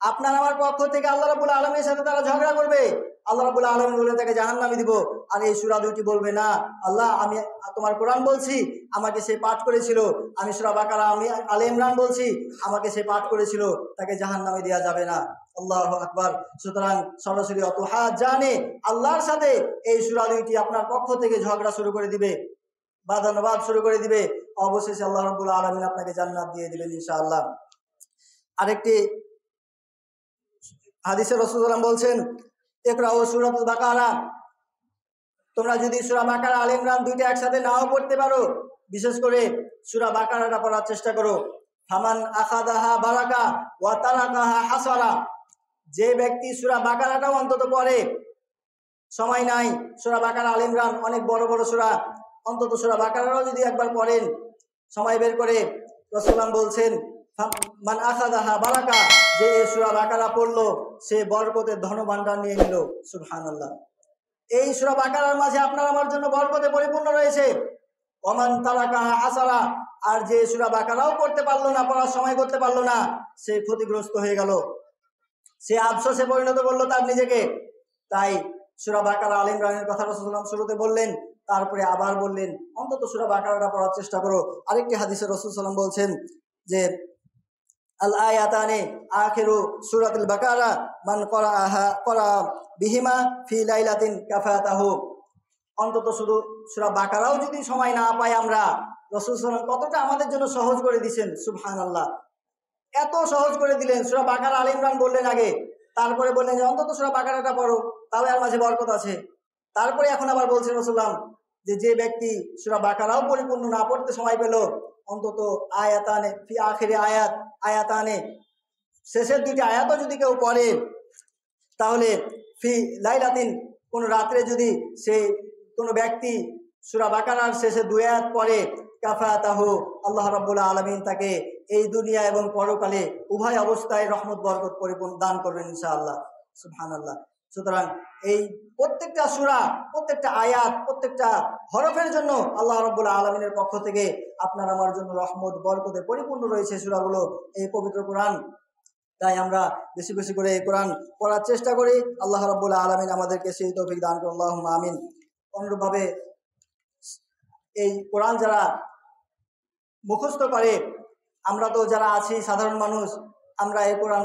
আপনার আমার পক্ষ থেকে আল্লাহ রাব্বুল আলামিনের সাথে তারা ঝগড়া করবে, আল্লাহ রাব্বুল আলামিন বলে তাকে জাহান্নামে দিব। আর এই সূরা 2টি বলবে না, আল্লাহ আমি তোমার কোরআন বলছি, আমাকে সে পাঠ করেছিল, আমি সূরা বাকারা, আমি আলে ইমরান বলছি, আমাকে সে পাঠ করেছিল, তাকে জাহান্নামে দেওয়া যাবে না। আল্লাহু আকবার। সুতরাং সরাসরি অতুহাজ্জানে, আল্লাহর সাথে এই সূরা 2টি আপনার পক্ষ থেকে ঝগড়া শুরু করে দিবে, বাদানুবাদ শুরু করে দিবে। অবশেষে আল্লাহ রাব্বুল আলামিন আপনাকে জান্নাত দিয়ে দিবেন ইনশাআল্লাহ। আরেকটি হাদিসে রাসূল সাল্লাল্লাহু আলাইহি ওয়াসাল্লাম বলছেন, ইকরাউ সূরাতুল বাকারা তোমরা যদি সূরা বাকারা আলে ইমরান দুইটা একসাথে নাও পড়তে পারো, বিশেষ করে সূরা বাকারাটা পড়ার চেষ্টা করো। ফামান আখাদাহা বারাকা ওয়া তারাকাহা হাসারা, যে ব্যক্তি সূরা বাকারাটাও অন্তত পড়ে, সময় নাই সূরা বাকারা আলে ইমরান অনেক বড় বড় সূরা, অন্তত সূরা বাকারাও যদি একবার পড়েন সময় বের করে, রাসূলুল্লাহ বলছেন মান আখাদাহা বারাকা, যে এই সূরা বাকারা পড়লো সে বরকতের ধনভাণ্ডার নিয়ে নিল। সুবহানাল্লাহ। এই সূরা বাকারার মাঝে আপনার আমার জন্য বরকতে পরিপূর্ণ রয়েছে। ওমান তারাকাহা হাসারা, আর যে সূরা বাকারাও পড়তে পারলো না, পড়ার সময় করতে পারলো না, সে ক্ষতিগ্রস্ত হয়ে গেল, সে আফসোসে পরিণত করলো তার নিজেকে। তাই সূরা বাকারা আলে ইমরানের কথা রাসূলুল্লাহ শুরুতে বললেন, তারপরে আবার বললেন অন্তত সূরা বাকারাটা পড়ার চেষ্টা করো। আরেকটি হাদিসে রাসূল সাল্লাল্লাহু আলাইহি ওয়াসাল্লাম বলছেন যে আল আয়াতানে আখিরু সূরাতুল বাকারা মান করা বিহিমা ফি লাইলাতিন কাফাতাহু, অন্তত শুধু সূরা বাকারাও যদি সময় না পাই আমরা, রাসূল সাল্লাল্লাহু আলাইহি ওয়াসাল্লাম কতটা আমাদের জন্য সহজ করে দিয়েছেন। সুবহানাল্লাহ, এত সহজ করে দিলেন। সূরা বাকারা আলে ইমরান বললেন আগে, তারপরে বললেন যে অন্তত সূরা বাকারাটা পড়ো, তাও এর মাঝে বরকত আছে। তারপরে এখন আবার বলছেন রাসূলুল্লাহ যে ব্যক্তি সূরা বাকারাও পরিপূর্ণ না পড়তে সময় পেল, অন্তত আয়াতানে ফি আখিরি আয়াতানে, শেষের দুইটি আয়াতও যদি কেউ পড়ে, তাহলে ফি লাইলাতিন, কোন রাত্রে যদি সে কোনো ব্যক্তি সূরা বাকারার শেষে দুই আয়াত পড়ে, কাফাতাহু, আল্লাহ রাব্বুল আলামিন তাকে এই দুনিয়া এবং পরকালে উভয় অবস্থায় রহমত বরকত পরিপূর্ণ দান করবেন ইনশাআল্লাহ। সুবহানাল্লাহ। সুতরাং এই প্রত্যেকটা সূরা, প্রত্যেকটা আয়াত, প্রত্যেকটা হরফের জন্য আল্লাহ রাব্বুল আলামিনের পক্ষ থেকে আপনার আমার জন্য রহমত বরকতে পরিপূর্ণ রয়েছে সূরাগুলো, এই পবিত্র কোরআন। তাই আমরা বেশি বেশি করে এই কোরআন পড়ার চেষ্টা করি। আল্লাহ রাব্বুল আলামিন আমাদেরকে সেই তৌফিক দান করুন, আল্লাহুম্মা আমিন। অনুরূপভাবে এই কোরআন যারা মুখস্থ করে, আমরা তো যারা আছি সাধারণ মানুষ, আমরা এই কোরআন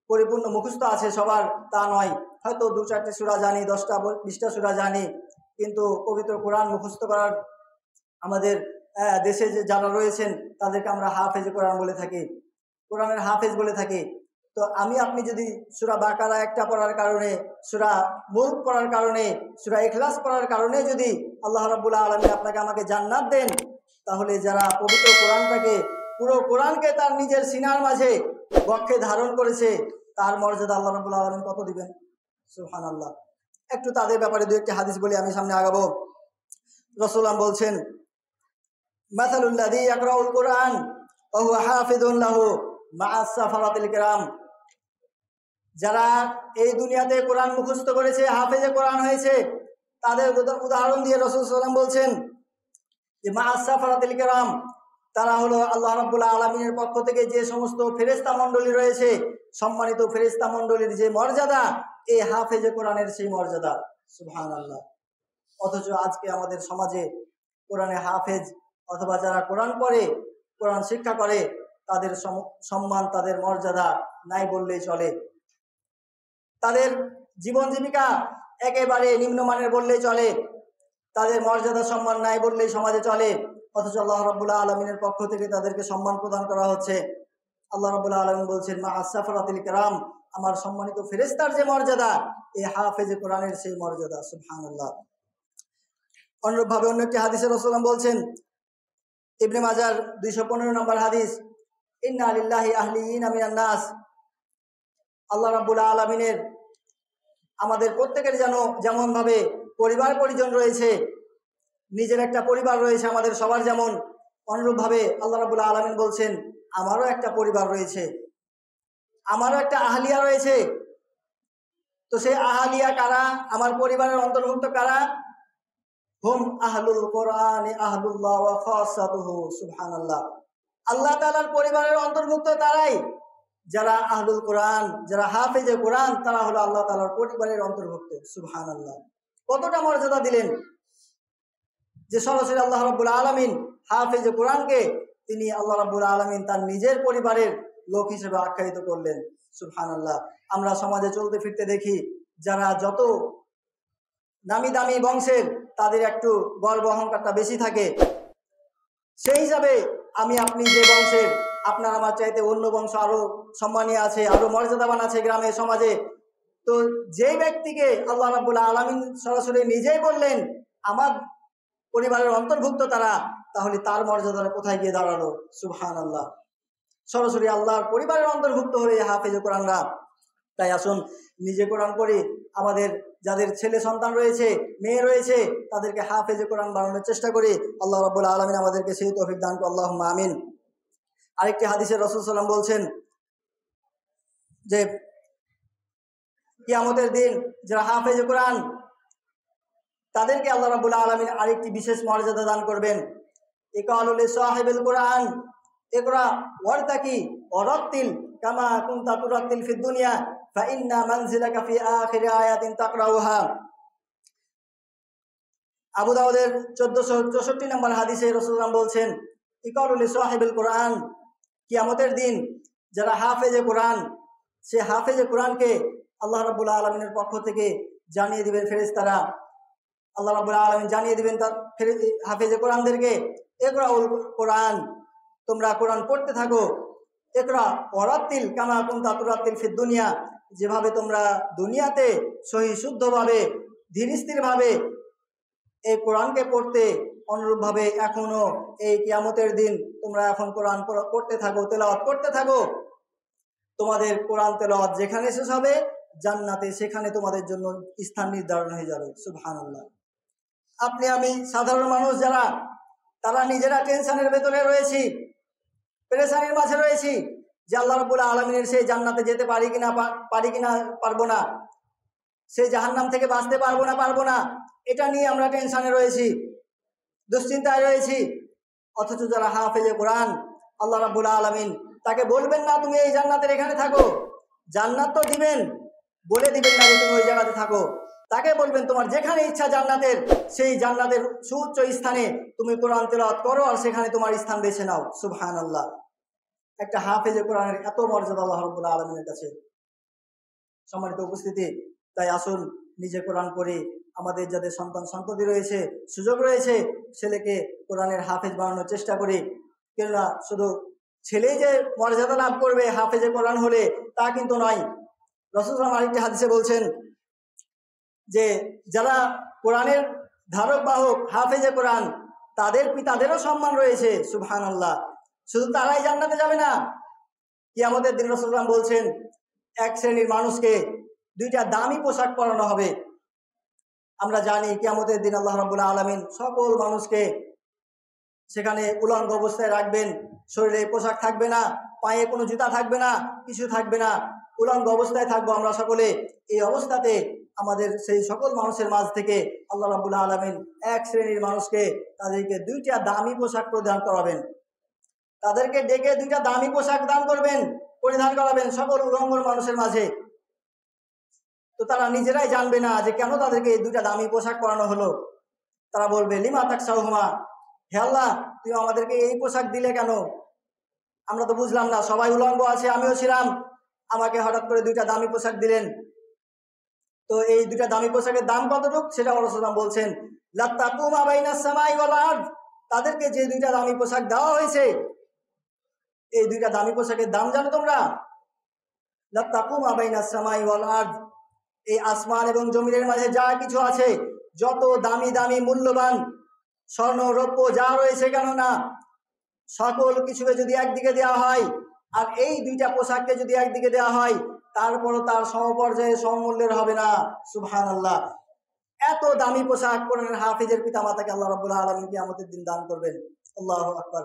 পরিপূর্ণ মুখস্থ আছে সবার তা নয়, হয়তো 2-4টি সূরা জানি, 10টা-20টা সূরা জানি, কিন্তু পবিত্র কোরআন মুখস্থ করার আমাদের দেশে যে যারা রয়েছেন তাদেরকে আমরা হাফেজ কোরআন বলে থাকি, কোরআনের হাফেজ বলে থাকি। তো আপনি যদি সূরা বাকারা একটা পড়ার কারণে, সূরা মুলক পড়ার কারণে, সূরা ইখলাস পড়ার কারণে যদি আল্লাহ রাব্বুল আলামিন আপনাকে আমাকে জান্নাত দেন, তাহলে যারা পবিত্র কোরআনটাকে, পুরো কোরআনকে তার নিজের সিনার মাঝে বক্ষে ধারণ করেছে, তার মর্যাদা আল্লাহ রাব্বুল আলামিন কত দিবেন। সুবহানাল্লাহ। একটু তাদের ব্যাপারে দুই একটি হাদিস বলি, আমি সামনে আগাবো। রাসূলুল্লাহ বলছেন মাসালুল লাযী ইয়াকরাউল কুরআন ওয়া হুয়া হাফিযুন লাহু মা'আস সাফারাতিল কিরাম, যারা এই দুনিয়াতে কোরআন মুখস্থ করেছে, হাফেজে কোরআন হয়েছে, তাদের উদাহরণ দিয়ে রাসূল সাল্লাল্লাহু আলাইহি ওয়াসাল্লাম বলছেন যে মা'আস সাফারাতিল কিরাম, তারা হলো আল্লাহ রাব্বুল আলামিনের পক্ষ থেকে যে সমস্ত ফেরেশতা মণ্ডলী রয়েছে, সম্মানিত ফেরেশতা মণ্ডলীর যে মর্যাদা, এই হাফেজে কোরআনের সেই মর্যাদা। সুবহানাল্লাহ। অথচ আজকে আমাদের সমাজে কোরআনে হাফেজ অথবা যারা কোরআন পড়ে, কোরআন শিক্ষা করে, তাদের সম্মান, তাদের মর্যাদা নাই বললেই চলে। তাদের জীবন জীবিকা একেবারে নিম্নমানের বললেই চলে, তাদের মর্যাদা সম্মান নাই বললেই সমাজে চলে। অথচ আল্লাহ রাব্বুল আলামিনের পক্ষ থেকে তাদেরকে সম্মান প্রদান করা হচ্ছে। আল্লাহ রাব্বুল আলামিন বলছেন মা'আস সাফারাতিল কিরাম, আমার সম্মানিত ফেরেশতার যে মর্যাদা, এই হাফেজে কোরআনের সেই মর্যাদা। সুবহানাল্লাহ। অনুরূপভাবে অন্য একটি হাদিসে রাসূলুল্লাহ বলছেন, ইবনে মাজার 215 নম্বর হাদিস, ইন্না লিল্লাহি আহলিয়িনা মিনান নাস, আল্লাহ রাব্বুল আলামিনের আমাদের প্রত্যেকের যেমন ভাবে পরিবার পরিজন রয়েছে, নিজের একটা পরিবার রয়েছে আমাদের সবার, যেমন অনুরূপভাবে আল্লাহ রাব্বুল আলামিন বলছেন আমারও একটা পরিবার রয়েছে, আমারও একটা আহলিয়া রয়েছে। তো সেই আহলিয়া কারা? আমার পরিবারের অন্তর্ভুক্ত কারা? হুম আহলুল কোরআন আহলুল্লাহ ওয়া খাসাতুহু। সুবহানাল্লাহ। আল্লাহ তাআলার পরিবারের অন্তর্ভুক্ত তারাই যারা আহলুল কোরআন, যারা হাফেজে কোরআন, তারা হলো আল্লাহ তাআলার পরিবারের অন্তর্ভুক্ত। সুবহানাল্লাহ। কতটা মর্যাদা দিলেন যে সরাসরি আল্লাহ রাব্বুল আলামিন হাফেজে কোরআনকে তিনি আল্লাহ রাব্বুল আলামিন তার নিজের পরিবারের লোক হিসেবে আখ্যায়িত করলেন। সুবহানাল্লাহ। আমরা সমাজে চলতে ফিরতে দেখি যারা যত নামি দামি বংশের, তাদের একটু গর্ব অহংকারটা বেশি থাকে। সেই হিসাবে আপনি যে বংশের, আপনার আমার চাইতে অন্য বংশ আরো সম্মানী আছে, আরো মর্যাদাবান আছে গ্রামে সমাজে, তো যেই ব্যক্তিকে আল্লাহ রাব্বুল আলামিন সরাসরি নিজেই বললেন আমার পরিবারের অন্তর্ভুক্ত তারা, তাহলে তার মর্যাদাটা কোথায় গিয়ে দাঁড়ালো? সুবহানাল্লাহ। সরাসরি আল্লাহর পরিবারের অন্তর্ভুক্ত হলে হাফেজে কোরআনরা। তাই আসুন নিজে কোরআন পড়ি, আমাদের যাদের ছেলে সন্তান রয়েছে, মেয়ে রয়েছে, তাদেরকে হাফেজে কোরআন বানানোর চেষ্টা করি। আল্লাহ রাব্বুল আলামিন আমাদেরকে সেই তৌফিক দান করুন, আল্লাহুম্মা আমিন। আরেকটি হাদিসে রাসূল সাল্লাল্লাহু আলাইহি ওয়াসাল্লাম বলছেন যে কিয়ামতের দিন যারা হাফেজে কোরআন, তাদেরকে আল্লাহ রাব্বুল আলামিন আরেকটি বিশেষ মর্যাদা দান করবেন। ইকালু লিসাহিবিল কোরআন ইকরা ওয়ারতাকি ওয়ারাত্তিল কামা কুনতা তুরাত্তিল ফিদ দুনিয়া ফাইন্না মানজিলাকা ফি আখিরি আয়াতিন তাকরাউহা। আবু দাউদের 1464 নম্বর হাদিসে রাসূলুল্লাহ বলছেন ইকালু লিসাহিবিল কোরআন, কিয়ামতের দিন যারা হাফেজে কোরআন, সে হাফেজে কোরআনকে আল্লাহ রাব্বুল আলামিনের পক্ষ থেকে জানিয়ে দিবেন ফেরেশতারা। আল্লাহ রাব্বুল আলামিন জানিয়ে দিবেন তার হাফেজে কোরআনদেরকে, ইকরাউল কোরআন, তোমরা কোরআন পড়তে থাকো। ইকরা ওয়ারাত্তিল কামা কুনতা তুরাত্তিল ফিদ দুনিয়া, যেভাবে তোমরা দুনিয়াতে সহি শুদ্ধভাবে ধীর স্থিরভাবে এই কোরআনকে পড়তে, অনুরূপভাবে এখনো এই কিয়ামতের দিন তোমরা এখন কোরআন পড়তে থাকো, তেলাওয়াত করতে থাকো। তোমাদের কোরআন তেলাওয়াত যেখানে শেষ হবে জান্নাতে, সেখানে তোমাদের জন্য স্থান নির্ধারণ হয়ে যাবে। সুবহানাল্লাহ। আপনি আমি সাধারণ মানুষ যারা, তারা নিজেরা টেনশনের ভেতরে রয়েছি, পেরেশানির মাঝে রয়েছি যে আল্লাহ রাব্বুল আলামিনের সেই জান্নাতে যেতে পারি কিনা পারবো না, সেই জাহান্নাম থেকে বাঁচতে পারবো না, এটা নিয়ে আমরা টেনশনে রয়েছি, দুশ্চিন্তায় রয়েছি। অথচ যারা হাফেজে কোরআন, আল্লাহ রাব্বুল আলামিন তাকে বলবেন না তুমি এই জান্নাতের এখানে থাকো, জান্নাত তো দিবেন, বলে দিবেন না যে তুমি ওই জায়গাতে থাকো, তাকে বলবেন তোমার যেখানে ইচ্ছা জান্নাতের, সেই জান্নাতের সুউচ্চ স্থানে তুমি কোরআন তেলাওয়াত করো আর সেখানে তোমার স্থান বেছে নাও। সুবহানাল্লাহ। একটা হাফেজে কোরআনের এত মর্যাদা আল্লাহ রাব্বুল আলামিনের কাছে। সম্মানিত উপস্থিতি, তাই আসুন নিজে কোরআন পড়ি, আমাদের যাদের সন্তান সন্ততি রয়েছে, সুযোগ রয়েছে, ছেলেকে কোরআনের হাফেজ বানানোর চেষ্টা করি। কেননা শুধু ছেলেই যে মর্যাদা লাভ করবে হাফেজে কোরআন হলে তা কিন্তু নয়। রাসূল সাল্লাল্লাহু আলাইহি ওয়াসাল্লাম আরেকটি হাদিসে বলছেন যে যারা কোরআনের ধারক বাহক হাফেজে কোরআন, তাদের পিতাদেরও সম্মান রয়েছে। সুবহানাল্লাহ। শুধু তারাই জান্নাতে যাবে না, কিয়ামতের দিন রাসূল সাল্লাল্লাহু আলাইহি ওয়াসাল্লাম বলছেন এক শ্রেণীর মানুষকে দুইটা দামি পোশাক পরানো হবে। আমরা জানি কিয়ামতের দিন আল্লাহ রাব্বুল আলামিন সকল মানুষকে সেখানে উলঙ্গ অবস্থায় রাখবেন, শরীরে পোশাক থাকবে না, পায়ে কোনো জুতা থাকবে না, কিছু থাকবে না, উলঙ্গ অবস্থায় থাকবো আমরা সকলে। এই অবস্থাতে আমাদের সেই সকল মানুষের মাঝ থেকে আল্লাহ রাব্বুল আলামিন এক শ্রেণীর মানুষকে তাদেরকে দুইটা দামি পোশাক প্রদান করাবেন, তাদেরকে ডেকে দুইটা দামি পোশাক দান করবেন, পরিধান করাবেন সকল উলঙ্গ মানুষের মাঝে। তো তারা নিজেরাই জানবে না যে কেন তাদেরকে এই দুইটা দামি পোশাক পরানো হলো। তারা বলবে লিমা তাকসাউহুমা, হে আল্লাহ তুমি আমাদেরকে এই পোশাক দিলে কেন? আমরা তো বুঝলাম না, সবাই উলঙ্গ আছে, আমিও ছিলাম, আমাকে হঠাৎ করে দুইটা দামি পোশাক দিলেন। তো এই দুইটা দামি পোশাকের দাম কতটুকু সেটা রাসূলুল্লাহ বলছেন লাত্তাকুমা বাইনাস সামাই ওয়াল আরদ, তাদেরকে যে দুইটা দামি পোশাক দেওয়া হয়েছে, এই দুইটা দামি পোশাকের দাম জানো তোমরা? লাত্তাকুমা বাইনাস সামাই ওয়াল আরদ, এই আসমান এবং জমিনের মাঝে যা কিছু আছে, যত দামি দামি মূল্যবান স্বর্ণ রৌপ্য যা রয়েছে কেন না, সকল কিছুকে যদি একদিকে দেওয়া হয় আর এই দুইটা পোশাককে যদি একদিকে দেওয়া হয়, তারপরও তার সমপর্যায়ে সমমূল্যের হবে না। সুবহানাল্লাহ। এত দামি পোশাক কোরআনের হাফেজের পিতামাতাকে আল্লাহ রাব্বুল আলামিন কিয়ামতের দিন দান করবেন। আল্লাহু আকবার।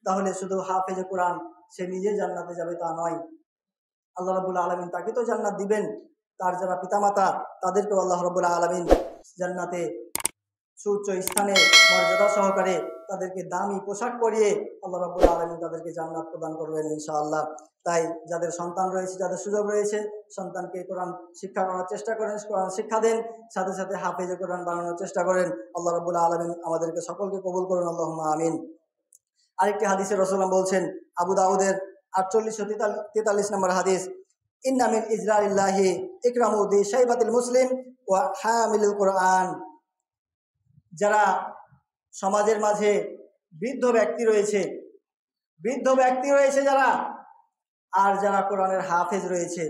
তাহলে শুধু হাফেজে কোরআন সে নিজে জান্নাতে যাবে তা নয়, আল্লাহ রাব্বুল আলামিন তাকে তো জান্নাত দিবেন, তার যারা পিতামাতা তাদেরকেও আল্লাহ রাব্বুল আলামিন জান্নাতে সুউচ্চ স্থানে মর্যাদা সহকারে তাদেরকে দামি পোশাক পরিয়ে আল্লাহ রাব্বুল আলামিন তাদেরকে জান্নাত প্রদান করবেন ইনশাআল্লাহ। তাই যাদের সন্তান রয়েছে, যাদের সুযোগ রয়েছে, সন্তানকে কোরআন শিক্ষা করার চেষ্টা করেন, কোরআন শিক্ষা দেন, সাথে সাথে হাফেজে কোরআন বানানোর চেষ্টা করেন। আল্লাহ রাব্বুল আলামিন আমাদেরকে সকলকে কবুল করুন, আল্লাহুম্মা আমিন। আরেকটি হাদিসে রাসূলুল্লাহ বলছেন, আবু দাউদের 4843 নম্বর হাদিস, ইন্না মিন ইজলালিল্লাহি ইকরামু দি শাইবাতিল মুসলিম ওয়া হামিলুল কোরআন। যারা সমাজের মাঝে বৃদ্ধ ব্যক্তি রয়েছে যারা, আর যারা কোরআনের হাফেজ রয়েছে,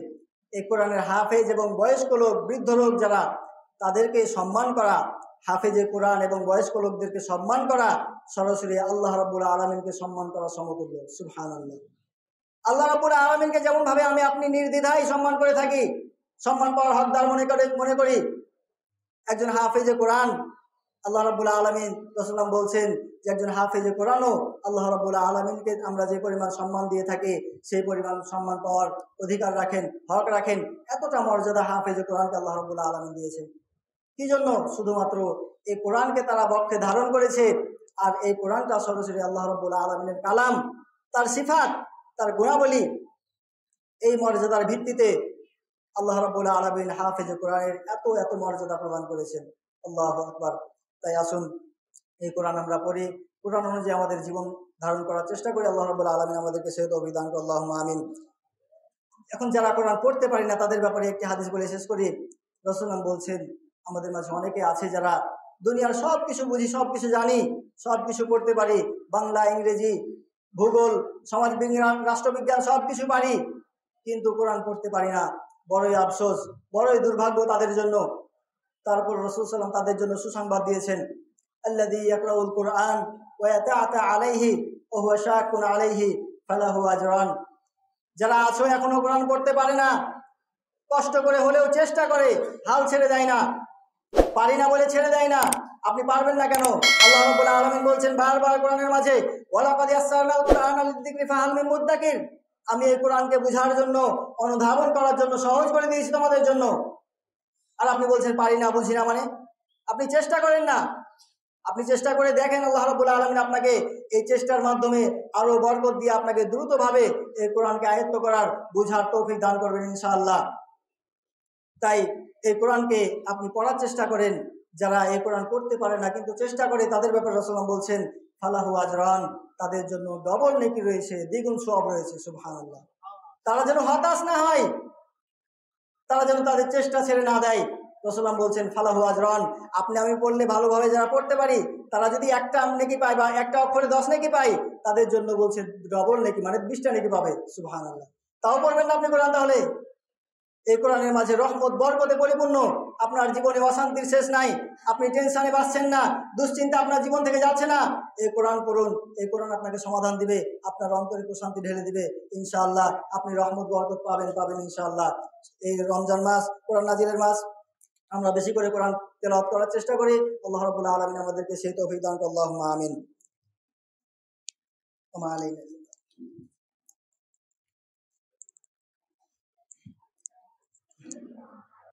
এই কোরআনের হাফেজ এবং বয়স্ক লোক, বৃদ্ধ লোক যারা, তাদেরকে সম্মান করা, হাফেজে কোরআন এবং বয়স্ক লোকদেরকে সম্মান করা সরাসরি আল্লাহ রাব্বুল আলামিনকে সম্মান করা সমতুল্য। সুবহানাল্লাহ। আল্লাহ রাব্বুল আলামিনকে যেমন ভাবে আমি আপনি নির্দ্বিধায় সম্মান করে থাকি, সম্মান পাওয়ার হকদার মনে করি, একজন হাফেজে কোরআন, আল্লাহ রাব্বুল আলামিন রাসূলুল্লাহ বলছেন যে একজন হাফেজে কোরআনও আল্লাহ রাব্বুল আলামিনকে আমরা যে পরিমাণ সম্মান দিয়ে থাকি সেই পরিমাণ সম্মান পাওয়ার অধিকার রাখেন, হক রাখেন। এতটা মর্যাদা হাফেজে কোরআনকে আল্লাহ রাব্বুল আলামিন দিয়েছেন। কি জন্য? শুধুমাত্র এই কোরআনকে তারা বক্ষে ধারণ করেছে, আর এই কোরআনটা সরাসরি আল্লাহ রাব্বুল আলামিনের কালাম, তার সিফাত, তার গুণাবলী। এই মর্যাদার ভিত্তিতে আল্লাহ রাব্বুল আলামিন হাফেজে কোরআনের এত এত মর্যাদা প্রদান করেছেন। আল্লাহু আকবার। তাই আসুন এই কোরআন আমরা পড়ি, কোরআন অনুযায়ী আমাদের জীবন ধারণ করার চেষ্টা করি। আল্লাহ রাব্বুল আলামিন আমাদেরকে সেই তৌফিক দান করুন। আল্লাহুম্মা আমিন। এখন যারা কোরআন পড়তে পারি না তাদের ব্যাপারে একটি হাদিস বলে শেষ করি। রাসূলুল্লাহ বলছেন আমাদের মাঝে অনেকে আছে যারা দুনিয়ার সব কিছু বুঝি, সব কিছু জানি, সব কিছু পড়তে পারি, বাংলা, ইংরেজি, ভূগোল, সমাজ বিজ্ঞান, রাষ্ট্রবিজ্ঞান সব কিছু পারি, কিন্তু কোরআন পড়তে পারি না। বড়ই আফসোস, বড়ই দুর্ভাগ্য তাদের জন্য। তারপর রাসূল সাল্লাল্লাহু আলাইহি ওয়াসাল্লাম তাদের জন্য সুসংবাদ দিয়েছেন, আল্লাযী ইয়াকরাউল কুরআন ওয়া ইয়াতাআতা আলাইহি ওয়া হুয়া শাকুন আলাইহি ফালাহু আজরান। যারা আছো এখনো কোরআন পড়তে পারে না, কষ্ট করে হলেও চেষ্টা করে, হাল ছেড়ে দেয় না, পারি না বলে ছেড়ে দেয় না। আপনি পারবেন না কেন? আল্লাহ রাব্বুল আলামিন বলছেন বারবার কোরআনের মাঝে, ওয়ালাকাদ ইয়াসসারনাল কুরআনা লিযিকরি ফাহাল মিন মুদ্দাকির। আমি এই কোরআনকে বুঝার জন্য, অনুধাবন করার জন্য সহজ করে দিয়েছি তোমাদের জন্য। আর আপনি বলছেন পারি না, বুঝি না। মানে আপনি চেষ্টা করেন না, আপনি চেষ্টা করে দেখেন, আল্লাহ রাব্বুল আলামিন আপনাকে এই চেষ্টার মাধ্যমে আরো বরকত দিয়ে আপনাকে দ্রুতভাবে এই কোরআনকে আয়ত্ত করার, বুঝার তৌফিক দান করবেন ইনশাআল্লাহ। তাই এই কোরআনকে আপনি পড়ার চেষ্টা করেন। যারা এই কোরআন পড়তে পারে না কিন্তু চেষ্টা করে, তাদের ব্যাপারে রাসূলুল্লাহ বলছেন ফালাহু আজরান, তাদের জন্য ডবল নেকি রয়েছে, দ্বিগুণ সওয়াব রয়েছে। সুবহানাল্লাহ। তারা যেন হতাশ না হয়, তারা যেন তাদের চেষ্টা ছেড়ে না দেয়। রাসূলুল্লাহ বলছেন ফালাহু আজরান, আপনি আমি পড়লে ভালোভাবে যারা পড়তে পারি, তারা যদি একটা নেকি পায় বা একটা অক্ষরে 10 নেকি পায়, তাদের জন্য বলছে ডবল নেকি, মানে 20টা নেকি পাবে। সুবহানাল্লাহ। তাও পড়বেন না আপনি কোরআন? তাহলে এই কোরআনের মাঝে রহমত, বরকতে পরিপূর্ণ। আপনার জীবনে অশান্তির শেষ নাই, আপনি টেনশনে বাঁচছেন না, দুশ্চিন্তা আপনার জীবন থেকে যাচ্ছে না। এই কোরআন পড়ুন, এই কোরআন আপনাকে সমাধান দিবে, আপনার অন্তরে প্রশান্তি ঢেলে দিবে ইনশাআল্লাহ। আপনি রহমত, বরকত পাবেন ইনশাআল্লাহ। এই রমজান মাস, কোরআন নাজিলের মাস, আমরা বেশি করে কোরআন তেলাওয়াত করার চেষ্টা করি। আল্লাহ রাব্বুল আলামিন আমাদেরকে সেই তৌফিক দান করুন। আল্লাহুম্মা আমিন।